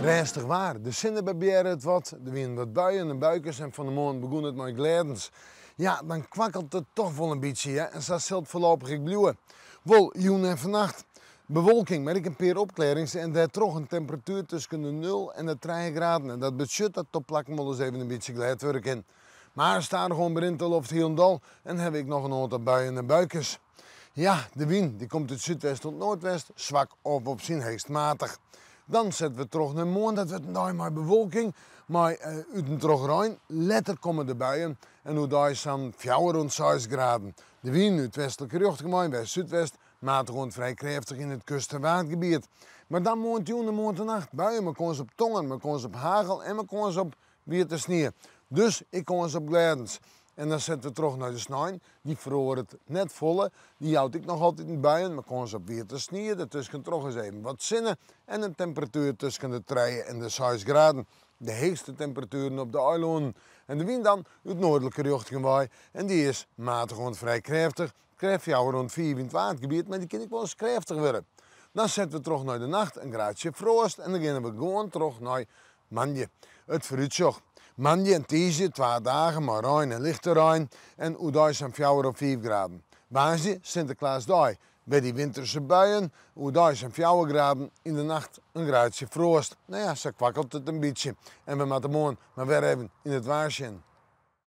Rustig waar, de zinnen proberen het wat, er winnen wat buien en buikers en van de morgen begon het met gledens. Ja, dan kwakkelt het toch wel een beetje, hè? En dat zult voorlopig ik blijven. Wel, joen en vannacht. Bewolking met een paar opklarings en daar toch een temperatuur tussen de 0 en de 3 graden. En dat budget dat top plakken we eens even een beetje gladwerk in. Maar staat er gewoon bij de loft heel en dal en heb ik nog een aantal buien en buikers. Ja, de wind die komt uit zuidwest tot noordwest, zwak of op zijn heegst matig. Dan zetten we terug naar morgen, dat wordt nou maar bewolking, maar uit een terug rein, letter komen de buien en hoe daar is dan 4 rond 6 graden. De wind uit westelijke richting bij zuidwest, matig rond vrij krachtig in het kust- en watergebied. Maar dan morgen en morgen nacht buien, maar kon ze op tongen, maar kon ze op hagel en maar kon ze op witte sneeuw. Dus ik kon ze op gladens. En dan zetten we terug naar de snij. Die verhoor het net volle. Die houd ik nog altijd in buien. Maar kon ze op weer te sneeuwen. Daartussen terug eens even wat zinnen. En een temperatuur tussen de 3 en de 6 graden. De hoogste temperaturen op de eilanden. En de wind dan uit noordelijke richting waai. En die is matig rond vrij krachtig. Krijgt jou rond 4 in het watergebied. Maar die kan ik wel eens krachtig worden. Dan zetten we terug naar de nacht. Een graadje frost. En dan gaan we gewoon terug naar Manje. Het vooruitzicht. Maandag en Tiesje 2 dagen, maar rein en lichte rein. En hoe zijn 4 of 5 graden. Woensdag Sinterklaasdag. Bij die winterse buien, hoe zijn 4 graden. In de nacht een graadje frost. Nou ja, zo kwakkelt het een beetje. En we moeten morgen maar weer even in het waarsjen.